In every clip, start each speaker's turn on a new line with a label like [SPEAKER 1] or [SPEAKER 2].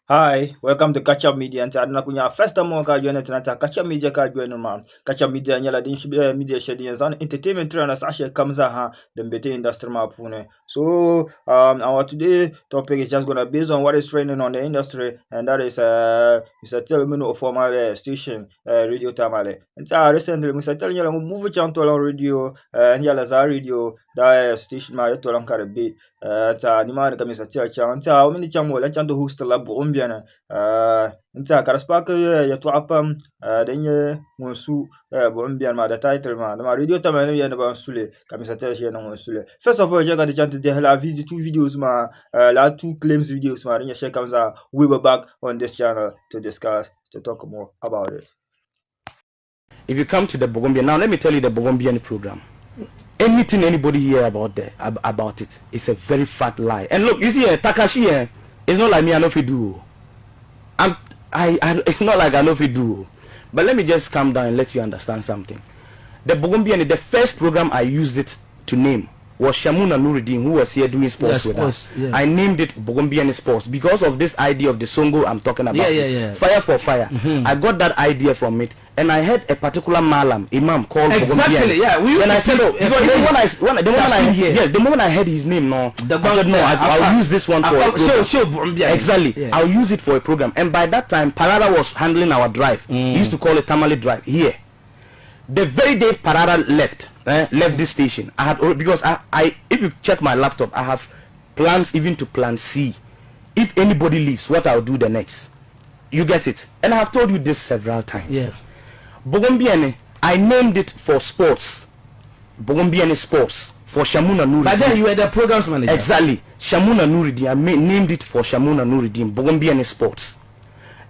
[SPEAKER 1] Hi, welcome to Catch Up Media. And na kunya first time ka join tonight. Catch Up Media ka join man. Catch Up Media nyala din shi media shedi zan entertainment trend sa she kamza ha the bete industry ma pune. So our today topic is just gonna based on what is trending on the industry, and that is Mr. Tell me no former station radio Tamale. And recently Mr. Tell nyala move channel on radio nyala za radio that station ma to lan kare be ta ni ma ka Mr. Tell channel ta o mini channel lan channel host la Bugum biana nta karaspak ya to apam denye monsu Bugum biana ma da title ma radio Tamale ya ba sule ka Mr. Tell shi na sule. First of all, je ga the channel de la video two videos ma la two claims videos ma rinya share kamza we were back on this channel to discuss to talk more about it.
[SPEAKER 2] If you come to the Bugumbian, now let me tell you the Bugumbian program. Anything anybody hear about it, it's a very fat lie. And look, you see, Takashi, it's not like me. I know if you do. It's not like I know if you do. But let me just calm down and let you understand something. The Bugumbian, the first program I used it to name was Shamuna Nuruddin, who was here doing sports with us. Yeah. I named it Bugumbian Sports because of this idea of the Songo I'm talking about. Fire for fire. I got that idea from it, and I had a particular Malam Imam called Bugumbian. Yeah. And I said, oh, because the moment I heard his name, I said, no, I'll use this one for a program. Exactly. Yeah. I'll use it for a program. And by that time, Parada was handling our drive. He used to call it Tamale Drive here. The very day Parada left this station, I had because I if you check my laptop, I have plans even to plan C. If anybody leaves, what I'll do the next. You get it? And I have told you this several times. Yeah. Bugumbiane, I named it for sports. Bugumbiane Sports for Shamuna Nuruddin.
[SPEAKER 3] But then you were the programs manager.
[SPEAKER 2] Exactly. Shamuna Nuruddin. I named it for Shamuna Nuruddin. Bugumbiane Sports.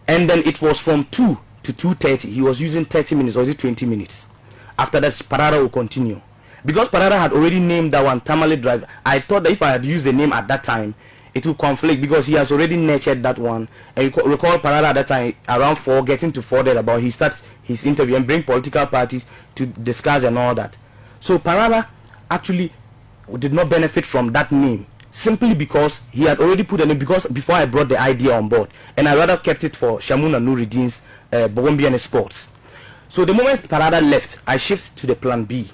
[SPEAKER 2] And then it was from 2 to 2:30. He was using 30 minutes, or is it 20 minutes? After that, Parada will continue. Because Parada had already named that one Tamale Drive, I thought that if I had used the name at that time, it would conflict because he has already nurtured that one. And you recall Parada at that time, around 4, getting to 4 there about, he starts his interview and bring political parties to discuss and all that. So Parada actually did not benefit from that name, simply because he had already put a name, because before I brought the idea on board, and I rather kept it for Shamuna Nuruddin's Bugumbian Sports. So the moment Parada left, I shifted to the plan B,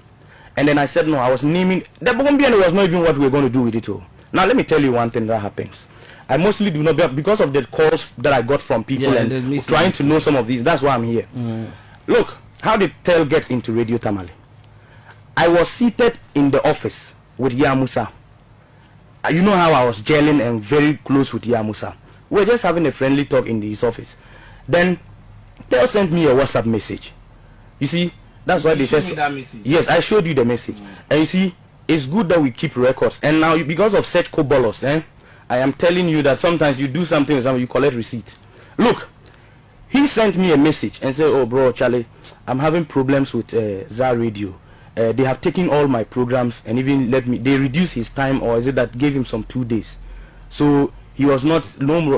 [SPEAKER 2] and then I said no, I was naming the Bugumbian was not even what we were going to do with it all. Now let me tell you one thing that happens. I mostly do not, because of the calls that I got from people and trying to know some of these. That's why I'm here. Look, how did Tel get into Radio Tamale? I was seated in the office with Yamusa. You know how I was gelling and very close with Yamusa. We were just having a friendly talk in his office. Then Tel sent me a WhatsApp message. You see, that's why they said yes, I showed you the message. And you see, it's good that we keep records. And now, because of such cobolos, I am telling you that sometimes you do something with someone, you collect receipt. Look, he sent me a message and said, oh bro, Charlie, I'm having problems with ZAR Radio. They have taken all my programs and even they reduced his time, or is it that gave him some 2 days. So he was no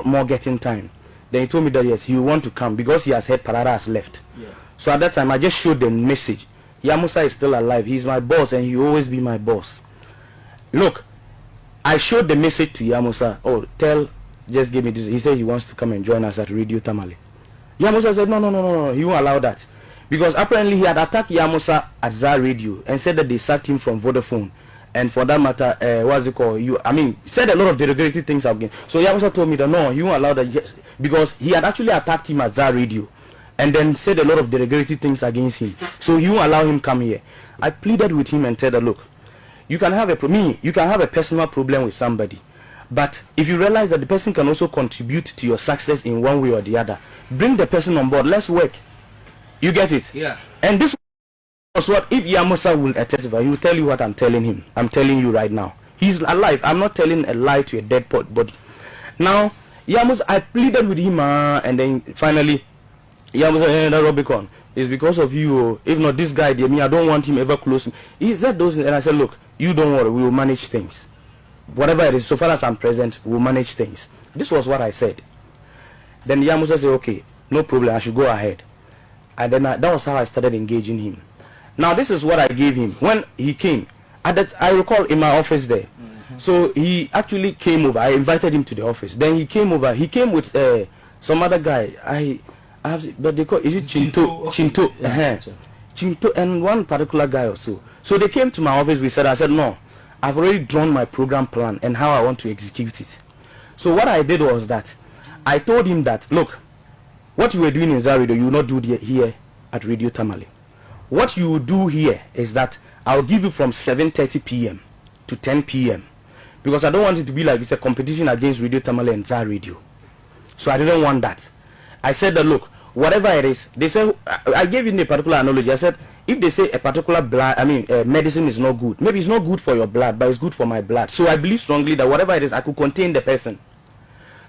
[SPEAKER 2] more getting time. Then he told me that yes, he will want to come because he has heard Parada has left. Yeah. So at that time, I just showed the message. Yamusa is still alive. He's my boss and he will always be my boss. Look, I showed the message to Yamusa. Oh, Tel just gave me this. He said he wants to come and join us at Radio Tamale. Yamusa said, no, he won't allow that. Because apparently he had attacked Yamusa at ZAR Radio and said that they sacked him from Vodafone. And for that matter, what's it called? Said a lot of derogatory things against. So Yamusa told me that no, he won't allow that, yes, because he had actually attacked him at ZAR Radio and then said a lot of derogatory things against him. So he won't allow him come here. I pleaded with him and said that look, you can have a personal problem with somebody, but if you realize that the person can also contribute to your success in one way or the other, bring the person on board. Let's work. You get it? Yeah. And this was what, if Yamusa will testify, he will tell you what I'm telling him. I'm telling you right now. He's alive. I'm not telling a lie to a dead body. Now, Yamusa, I pleaded with him, and then finally, Yamusa, that Robicon, it's because of you. If not this guy, I don't want him ever close to me. He said those, and I said, look, you don't worry, we will manage things. Whatever it is, so far as I'm present, we'll manage things. This was what I said. Then Yamusa said, okay, no problem, I should go ahead. And then that was how I started engaging him. Now this is what I gave him when he came. I recall in my office there, So he actually came over. I invited him to the office. Then he came over. He came with some other guy. I have, but they call, is it Chinto? Chinto. Chinto and one particular guy or so. So they came to my office. I said, no, I've already drawn my program plan and how I want to execute it. So what I did was that I told him that, look, what you were doing in Zarido, you will not do here at Radio Tamale. What you will do here is that I'll give you from 7:30 p.m. to 10 p.m. because I don't want it to be like it's a competition against Radio Tamale and Zar Radio. So I didn't want that. I said that, look, whatever it is, they say, I gave you a particular analogy. I said, if they say a particular blood, medicine is not good, maybe it's not good for your blood, but it's good for my blood. So I believe strongly that whatever it is, I could contain the person.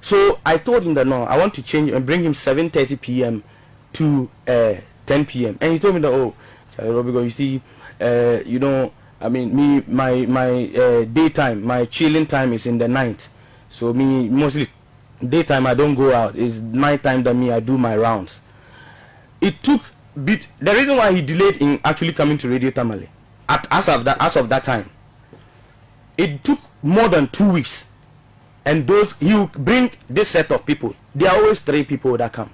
[SPEAKER 2] So I told him that, no, I want to change and bring him 7:30 p.m. to 10 p.m. And he told me that, oh, because you see, you know, I mean, my daytime, my chilling time is in the night. So me, mostly daytime, I don't go out. It's nighttime that I do my rounds. It took bit. The reason why he delayed in actually coming to Radio Tamale, as of that time, it took more than 2 weeks. And those, he will bring this set of people. There are always 3 people that come.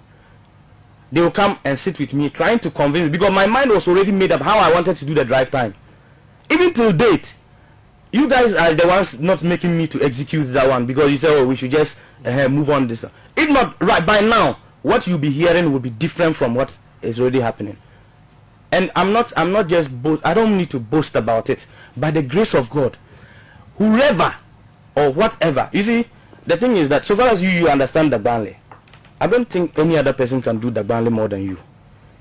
[SPEAKER 2] They will come and sit with me, trying to convince me, because my mind was already made up how I wanted to do the drive time. Even till date, you guys are the ones not making me to execute that one, because you say, oh, we should just move on this. If not, right by now, what you'll be hearing will be different from what is already happening. And I'm not just I don't need to boast about it. By the grace of God, whoever or whatever, you see, the thing is that so far as you understand the Dagbale, I don't think any other person can do the Dagbale more than you.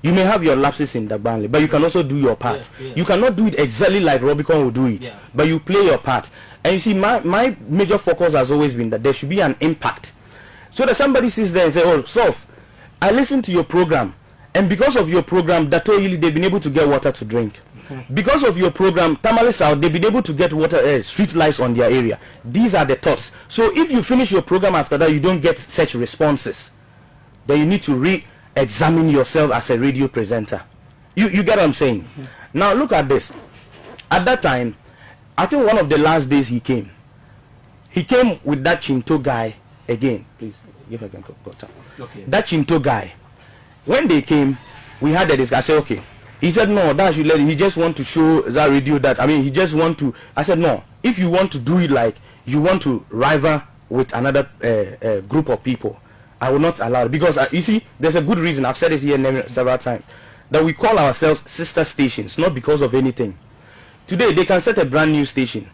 [SPEAKER 2] You may have your lapses in the Dagbale, but you can also do your part. You cannot do it exactly like Robicon will do it, but you play your part. And you see, my major focus has always been that there should be an impact. So that somebody sits there and say, oh, Sof, I listened to your program, and because of your program, they've been able to get water to drink. Because of your program, Tamale South, they've been able to get water, street lights on their area. These are the thoughts. So if you finish your program after that, you don't get such responses, then you need to re-examine yourself as a radio presenter. You get what I'm saying? Now look at this. At that time, I think one of the last days he came with that Chinto guy again. Please, if I can go down. Okay. That Chinto guy. When they came, we had a discussion. I said, okay. He said, no, that should let it. He just want to show that radio that, he just want to. I said, no, if you want to do it like you want to rival with another group of people, I will not allow it. Because you see, there's a good reason. I've said this here several times, that we call ourselves sister stations, not because of anything. Today, they can set a brand new station,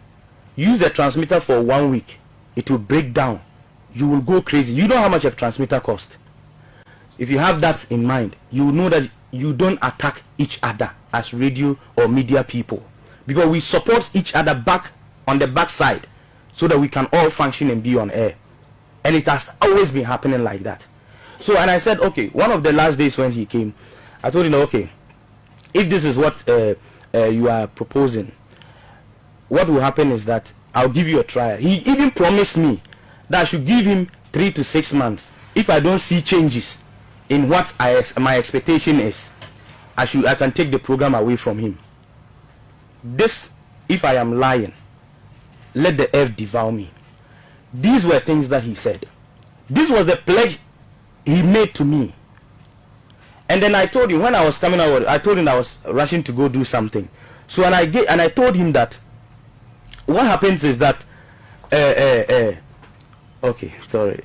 [SPEAKER 2] use the transmitter for 1 week, it will break down. You will go crazy. You know how much a transmitter costs. If you have that in mind, you will know that you don't attack each other as radio or media people, because we support each other back on the backside so that we can all function and be on air. And it has always been happening like that. So, and I said, okay, one of the last days when he came, I told him, okay, if this is what you are proposing, what will happen is that I'll give you a trial. He even promised me that I should give him 3 to 6 months. If I don't see changes in what my expectation is, I can take the program away from him. This, if I am lying, let the earth devour me. These were things that he said. This was the pledge he made to me. And then I told him, when I was coming out, I told him I was rushing to go do something. So and I told him that what happens is that okay, sorry.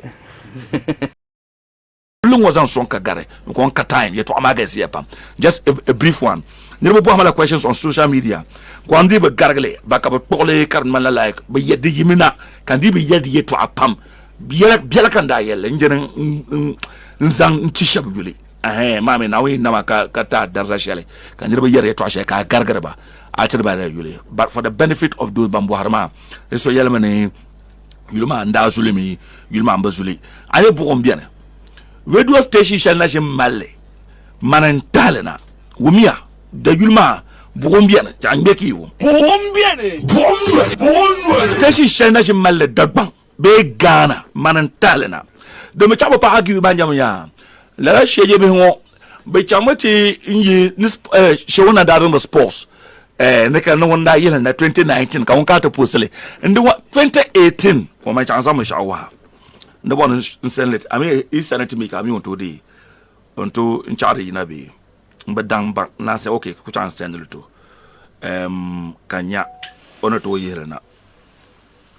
[SPEAKER 3] Was on Sonka Gare, Konka time, yet to Amagasi Pam. Just a brief one. Never put questions on social media. Kwandi be gargle, back up a pole carmala like, but yet the Yimina can be yet to a pam. Bielakanda yell, engine Nzang Tishabuli. Mammy, now we Namaka Kata Dazashele, can never yet a trashaka gargarba. I tell by Yuli. But for the benefit of those Bambuarma, it's so Yelemani, Yuma and Dazulimi, Yuma Bazuli. I hope Bugum. Radio station shall not Male Manantalena Wumia the Yulma Bugumbian Jangeki Bugumbian station shall not Male Dagbang Big Ghana Manantalena the Machapa Pagi Banjamia let us share you Bechamati in ye Shona Darren sports neka no wanda yele na 2019 ka wonka to postele ndi 2018 o ma chanza mo shawa ndo bon senlet ami is senate me ka mi on to di onto nchari ina bi mbadang ba na se okay ku chance senle to kanya ono to yele na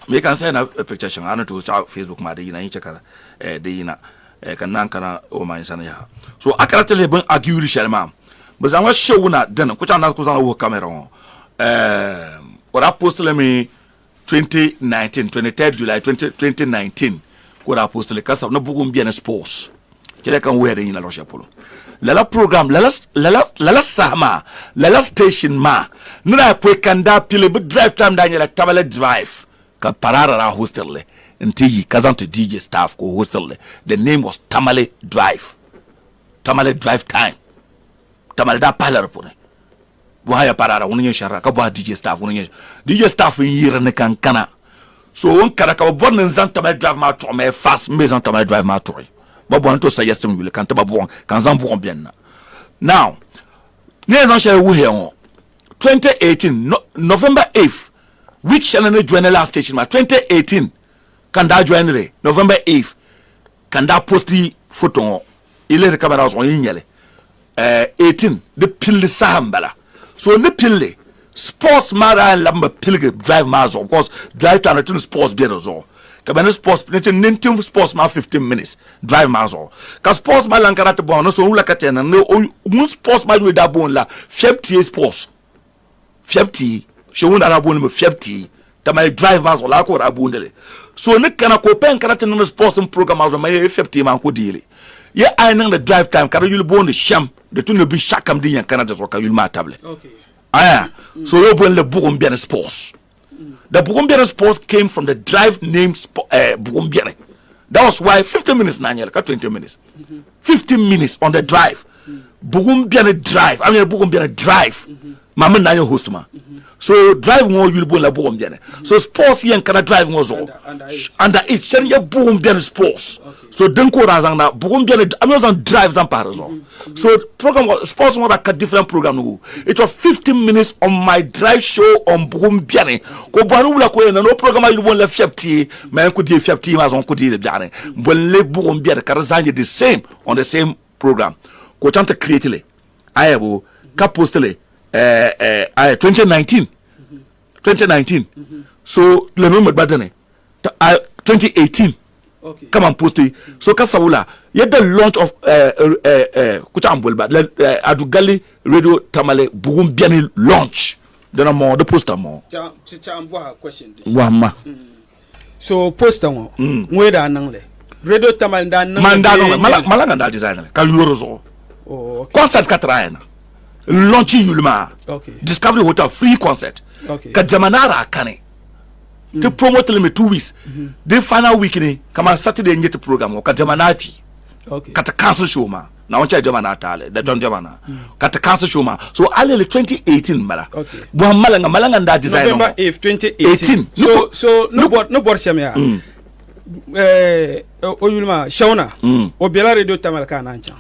[SPEAKER 3] me kan say na picture shan ana to Facebook ma de ina yin chekara de ina kan kana o ma insana ya so akarate le ban aguri shalma bazama showuna dana ku chana ku zana wo camera on what I posted me 2019 23rd July 2019 what I posted kasa no Bugum bien sports kile kan wear in la roche polo lala program lala sama lala station ma nuna po kanda pile bu drive time daniel Tamale drive ka parara ra hostel le ntiji kazante DJ staff ko hostel le the name was Tamale drive time Tamale da pala repone waya parara wonye shara ka ba DJ staff in yira ne kankana so on kara ka bon nzan Tamale drive ma to me fast maison Tamale drive ma to ba bon to say yes me kan ba bon kan zan bon bien na now ne zan share wo here on 2018 November 8th week shall ne join last station ma 2018 kan da join re November 8th kan da posti photo il est camera on yinyele 18 the pille sahambala so ne pille sports mara lamba pille drive miles of course drive time to sports better so kabana sports nintim sports ma 15 minutes drive miles ka sports ma lankara te bon so ula katena no sports ma do da bon la fiepti sports fiepti shewunda na bon me fiepti Tamale drive miles la ko rabundele so ne kana ko pen kana te no sports program ma fiepti ma ko dile ye I know the drive time kada yul bon de sham de tout ne bi chakam di yan Canada so ka yul ma table okay so yo bon le Bugum bien sports the Bugum bien sports came from the drive name Bugum bien that was why 15 minutes na nyel ka 20 minutes 15 minutes on the drive Bugum bien drive I mean Bugum bien drive mama na yo host ma so drive mo yul bon la Bugum bien so sports yan kana drive mo so under it chen ya Bugum bien sports so denko razang na Bugum bien amazon drive zan par so program sports mo that different program no it was 15 minutes on my drive show on Bugum bien ko banu la ko no program ayu bon la fiepti mais ko di fiepti ma zon ko di bien bon le Bugum bien ka razang the same on the same program ko chante create le ayebo ka postele 2019 so le même badane 2018 okay come and post it so kasawula you the launch of kutambolba Adugali radio Tamale Bugum bien launch dona mo the poster mo
[SPEAKER 4] cha question
[SPEAKER 3] wama
[SPEAKER 4] so poster mo ngweda nangle radio Tamale da nang
[SPEAKER 3] malanga da designer ka yorozo
[SPEAKER 4] okay
[SPEAKER 3] concert katraena launch yulma
[SPEAKER 4] okay
[SPEAKER 3] Discovery Hotel free concert
[SPEAKER 4] okay
[SPEAKER 3] ka jamanara kane to promote them 2 weeks the final week ni kama Saturday nyete program ka jamanati
[SPEAKER 4] okay
[SPEAKER 3] kata cancel show ma na oncha jamana tale da don jamana kata cancel show ma so alele 2018 mala
[SPEAKER 4] okay
[SPEAKER 3] bo malanga nda design
[SPEAKER 4] November 8 2018 so no bor shamia oyulma shauna obela radio Tamale kana ncha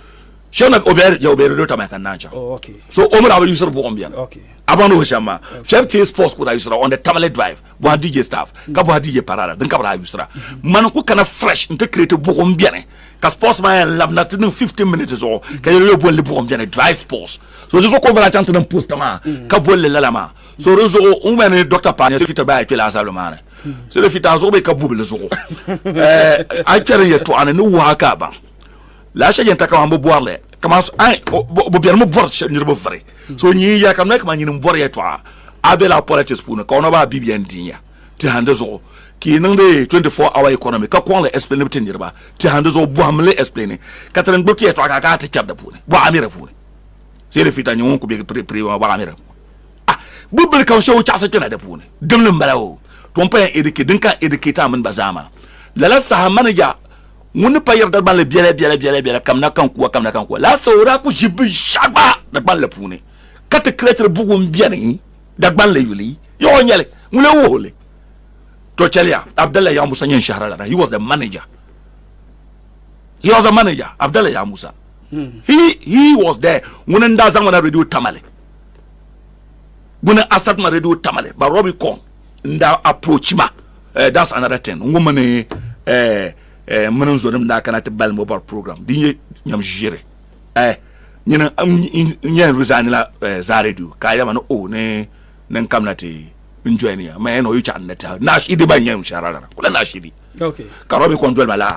[SPEAKER 3] shauna obere radio Tamale kana ncha
[SPEAKER 4] okay
[SPEAKER 3] so omra wa user Bugum bien
[SPEAKER 4] okay
[SPEAKER 3] abano shama fiepti sports ko da usra on the Tamale drive bo DJ staff ka bo DJ parada den ka bra usra man ko kana fresh inte create Bugum bien ka sports man lab na 15 minutes or ka yo bo le Bugum bien drive sports so just ko bra chante den post ma ka bo le lama so rezo o men doctor pa se fita ba ke la salo man se le fita zo be ka bubele zo a tere ye to ane no wa ka ba la sha yenta ka mo boarle kama ai bo bien mo bor che nyirbo fare so nyi ya kam nek ma nyi mbor ya to abela politics puna ko no ba bibian dinya ti hande zo ki nang de 24 hour economy ka ko le explain bitin nyirba ti hande zo bo amle explain ka tan gbotti ya to ka ta kyabda puna bo amira puna se le fita nyi won ko be pre wa amira bubul kan show cha sa tana da puna demlin balawo ton pa educate dinka educate amun bazama lala sa manager mun pa yarda ban le biele kam na kan ko la saura ku jibi shaba da ban le pune kata creator Bugum bien da ban le yuli yo nyele mule wole to chelia Abdallah ya Musa nyen shahara he was the manager Abdallah ya Musa he was there when nda zamana radio Tamale buna asat ma radio Tamale ba Robbie Kong nda approach ma that's another thing woman zo dem da kana te bal mobile program di nyam jere nyina nyen resign la za radio ka ya no ne nan kamnati enjoy ya ma no yu chan neta na shi di ba nyam sharara kula na shi di
[SPEAKER 4] okay
[SPEAKER 3] ka Robbie Kong dwel bala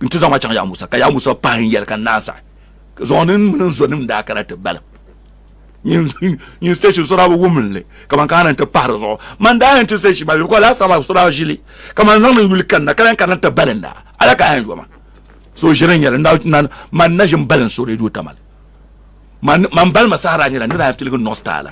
[SPEAKER 3] ntiza ma chan ya musa ka ya musa pa yel kan nasa zonin zo dem da kana te bal yin station so rabu womanle kaman kana ta parzo man da yin station ba ko la sama so rabu jili kaman zan yul kan na kana ta balanda ala ka yan joma so jiren yar na man na jin balan so redo Tamale man bal masara ni la ndira tilgo no stala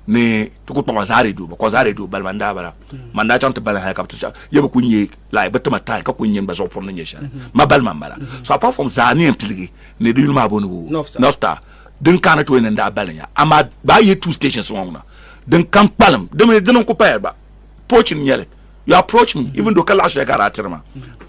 [SPEAKER 3] ne to ko pa zare do ko zare do bal man da bara man da chanta bal ha kapta yeba kunye la ba tama ta ka kunye ba so porno nyesha ma bal man bala so apart from zani tilgi ne do ma bonu no star den kana to en da balanya ama ba ye 2 stations wona den kan palm den ko pa ba poaching nyele you approach me even though kala she karaterma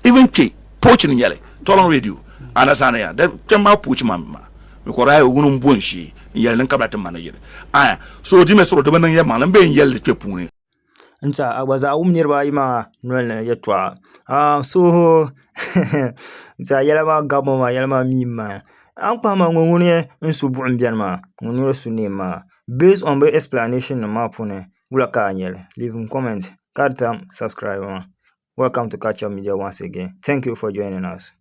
[SPEAKER 3] even che poaching nyele tolon radio ana sana ya de tema poach mamma me ko rai ogunun bonshi nyele den kabata manager aya so di me so de ban ye malan be nyele te puni
[SPEAKER 1] nta agbaza nirba ima nolna yetwa so nta yala ma gabo ma yala ma mima an pa ma ngone nsu bu'um bian ma ngone su ne ma based on the explanation na ma pune wula ka anyele leave a comment, subscribe. Welcome to Catch Up Media once again. Thank you for joining us.